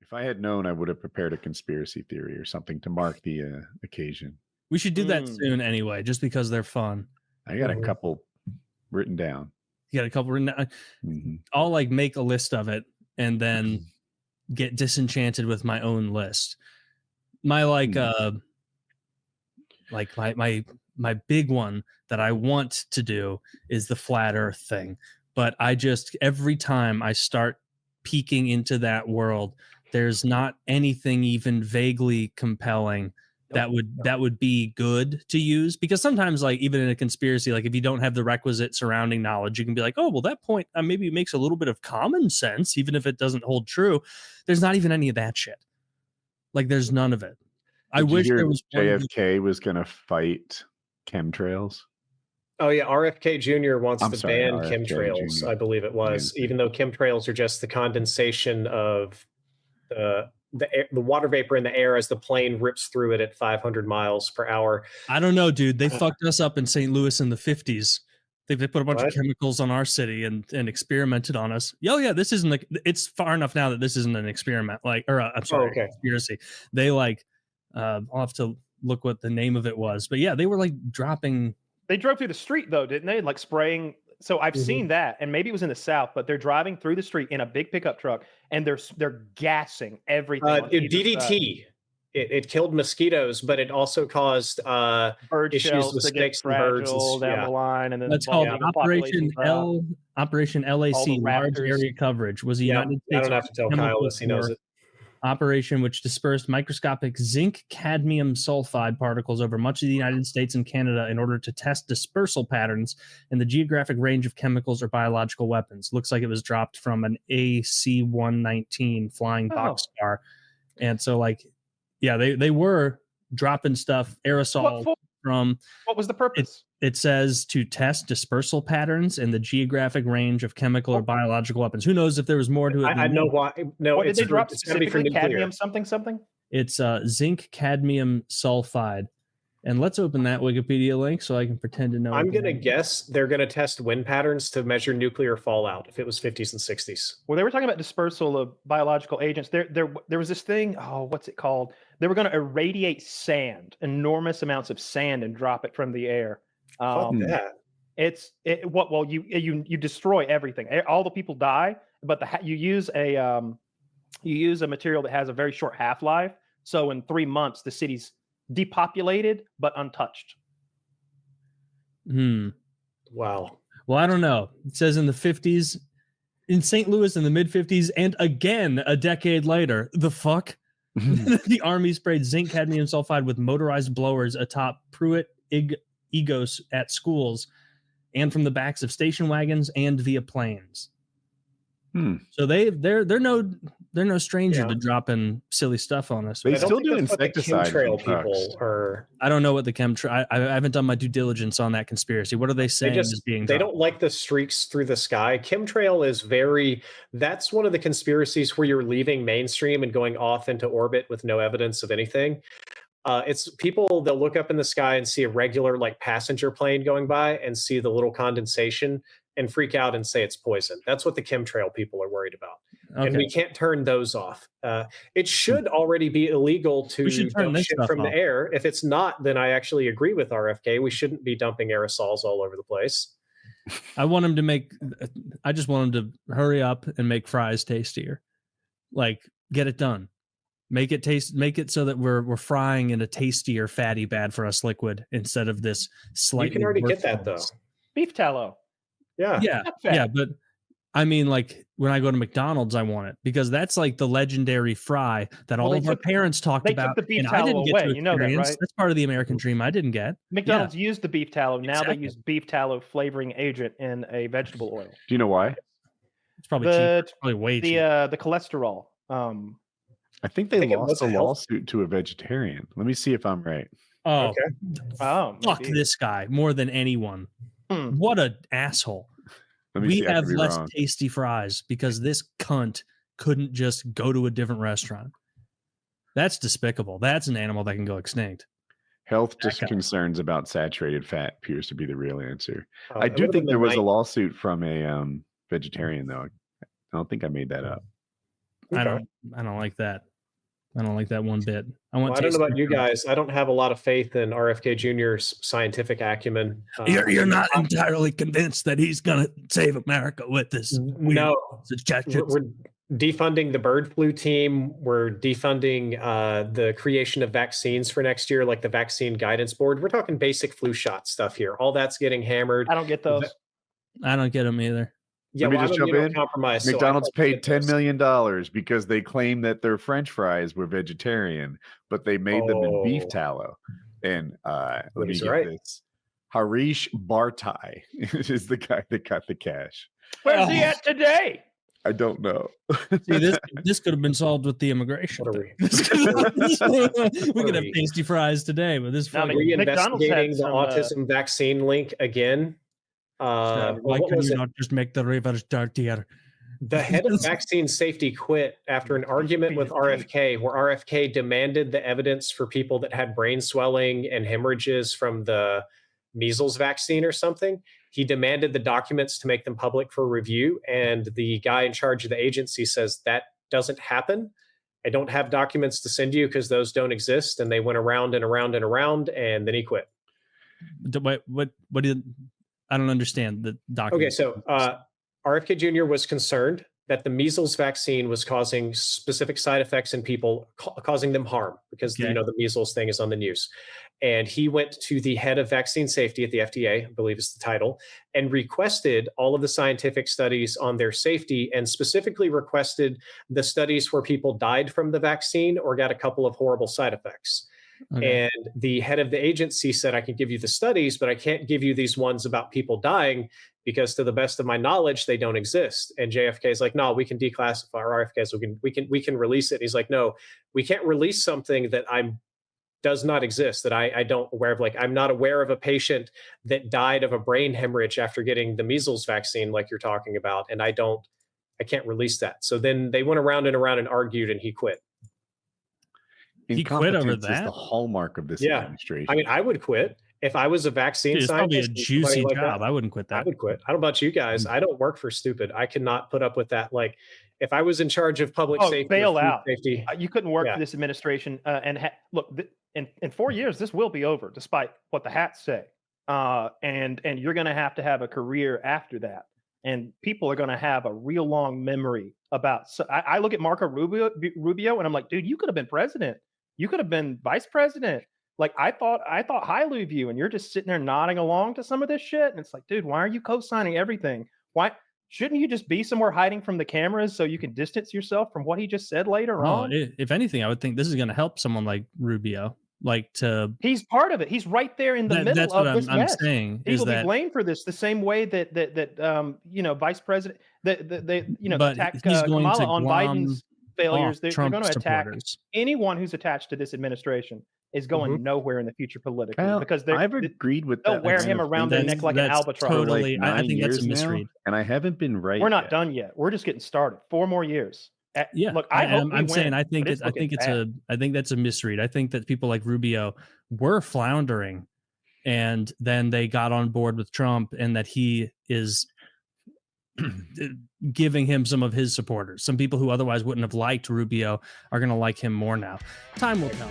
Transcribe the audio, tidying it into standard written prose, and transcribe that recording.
If I had known, I would have prepared a conspiracy theory or something to mark the occasion. We should do that soon anyway, just because they're fun. I got a couple written down. You got a couple written down? Mm-hmm. I'll like make a list of it and then get disenchanted with my own list. My my big one that I want to do is the flat earth thing. But I just, every time I start peeking into that world, there's not anything even vaguely compelling that would be good to use, because sometimes, like, even in a conspiracy, like if you don't have the requisite surrounding knowledge, you can be like, oh well, that point maybe makes a little bit of common sense, even if it doesn't hold true. There's not even any of that shit. Like, there's none of it. I wish there was JFK was gonna fight chemtrails. Oh yeah, RFK Jr. wants to ban chemtrails, Jr. I believe it was, even though chemtrails are just the condensation of the water vapor in the air as the plane rips through it at 500 miles per hour. I don't know, dude. They fucked us up in St. Louis in the 50s. They put a bunch of chemicals on our city and experimented on us. Yeah, this isn't it's far enough now that this isn't an experiment. Conspiracy. They I'll have to look what the name of it was. But yeah, they were like dropping. They drove through the street though, didn't they? Like spraying. So I've seen that, and maybe it was in the South, but they're driving through the street in a big pickup truck, and they're gassing everything. DDT. It killed mosquitoes, but it also caused bird issues with snakes and birds down the line. And then that's called Operation LAC, Large Area Coverage, was a United States. I don't have to tell Kyle this; he knows it. Operation which dispersed microscopic zinc cadmium sulfide particles over much of the United States and Canada in order to test dispersal patterns and the geographic range of chemicals or biological weapons. Looks like it was dropped from an AC-119 flying boxcar. And so, they were dropping stuff, aerosol from... What was the purpose? It says to test dispersal patterns and the geographic range of chemical or biological weapons. Who knows if there was more to it? I know why. No, what did they drop specifically? Cadmium something? It's zinc cadmium sulfide. And let's open that Wikipedia link so I can pretend to know. I'm going to guess they're going to test wind patterns to measure nuclear fallout if it was 50s and 60s. Well, they were talking about dispersal of biological agents. There was this thing, what's it called? They were going to irradiate sand, enormous amounts of sand, and drop it from the air. Fuck that. You destroy everything. All the people die, but you use a material that has a very short half-life. So in 3 months, the city's depopulated but untouched. Wow. Well, I don't know. It says in the 50s, in St. Louis in the mid-50s, and again a decade later, the fuck? The Army sprayed zinc cadmium sulfide with motorized blowers atop Pruitt Egos at schools and from the backs of station wagons and via planes. So they're no stranger to dropping silly stuff on us. They still do insecticide people are. I don't know what the chemtrail. I haven't done my due diligence on that conspiracy. What are they saying is being? They don't like the streaks through the sky. Chemtrail is that's one of the conspiracies where you're leaving mainstream and going off into orbit with no evidence of anything. It's people, they'll look up in the sky and see a regular passenger plane going by and see the little condensation and freak out and say it's poison. That's what the chemtrail people are worried about. Okay. And we can't turn those off. It should already be illegal to dump shit from the air. If it's not, then I actually agree with RFK. We shouldn't be dumping aerosols all over the place. I just want him to hurry up and make fries tastier. Get it done. Make it so that we're frying in a tastier, fatty, bad for us liquid instead of this slightly. You can already get that though. Beef tallow. Yeah. But I mean, when I go to McDonald's, I want it because that's the legendary fry that all of our parents talked about. They took the beef tallow away. You know that, right? That's part of the American dream. I didn't get. McDonald's used the beef tallow. Now they use beef tallow flavoring agent in a vegetable oil. Do you know why? It's probably cheap. It's probably way cheap. The cholesterol. I think they lost a lawsuit to a vegetarian. Let me see if I'm right. Oh, okay. Fuck this guy more than anyone. What an asshole. We have less tasty fries because this cunt couldn't just go to a different restaurant. That's despicable. That's an animal that can go extinct. Health concerns about saturated fat appears to be the real answer. I do think there was a lawsuit from a vegetarian, though. I don't think I made that up. I don't like that. I don't like that one bit. I don't know about you guys. I don't have a lot of faith in RFK Jr.'s scientific acumen. You're not entirely convinced that he's going to save America with this. No, we're defunding the bird flu team. We're defunding the creation of vaccines for next year, like the vaccine guidance board. We're talking basic flu shot stuff here. All that's getting hammered. I don't get those. I don't get them either. Yeah, Let me just jump in. McDonald's paid $10 million because they claimed that their French fries were vegetarian, but they made them in beef tallow. And let me get this. Harish Bartai is the guy that got the cash. Where's he at today? I don't know. See, this could have been solved with the immigration. We could have tasty fries today, but this reinvestigating the autism vaccine link again. Why can you not just make the rivers dirtier? The head of vaccine safety quit after an argument with RFK, where RFK demanded the evidence for people that had brain swelling and hemorrhages from the measles vaccine or something. He demanded the documents to make them public for review, and the guy in charge of the agency says that doesn't happen. I don't have documents to send you because those don't exist. And they went around and around and around, and then he quit. What did I don't understand the document. Okay, so RFK Jr. was concerned that the measles vaccine was causing specific side effects in people, causing them harm, because the measles thing is on the news. And he went to the head of vaccine safety at the FDA, I believe is the title, and requested all of the scientific studies on their safety, and specifically requested the studies where people died from the vaccine or got a couple of horrible side effects. Okay. And the head of the agency said, I can give you the studies, but I can't give you these ones about people dying because, to the best of my knowledge, they don't exist. And JFK is like, no, we can declassify. Or RFK is, we can release it. And he's like, no, we can't release something that does not exist, that I don't aware of. Like, I'm not aware of a patient that died of a brain hemorrhage after getting the measles vaccine, like you're talking about, and I can't release that. So then they went around and around and argued, and he quit. He quit over that. Is the hallmark of this administration. I mean, I would quit if I was a vaccine scientist. It's probably a juicy job. I wouldn't quit that. I would quit. I don't know about you guys. I don't work for stupid. I cannot put up with that. Like, if I was in charge of public safety, bail out. You couldn't work for this administration. Look, in 4 years, this will be over, despite what the hats say. And you're going to have a career after that. And people are going to have a real long memory about. So I look at Marco Rubio, and I'm like, dude, you could have been president. You could have been vice president. Like, I thought highly of you, and you're just sitting there nodding along to some of this shit. And it's like, dude, why are you co-signing everything? Why shouldn't you just be somewhere hiding from the cameras so you can distance yourself from what he just said later on? If anything, I would think this is going to help someone like Rubio. He's part of it. He's right there in the middle of this mess. I'm saying he will be blamed for this the same way that vice president attack Kamala on Biden's failures. They're going to attack anyone who's attached to this administration. Is going nowhere in the future politically, because I've agreed with that. They'll wear him around their neck like an albatross. Totally, I think that's a misread. And I haven't been right. We're not done yet. We're just getting started. 4 more years. Look, I'm saying I think that's a misread. I think that people like Rubio were floundering, and then they got on board with Trump, and that he is giving him some of his supporters. Some people who otherwise wouldn't have liked Rubio are going to like him more now. Time will tell.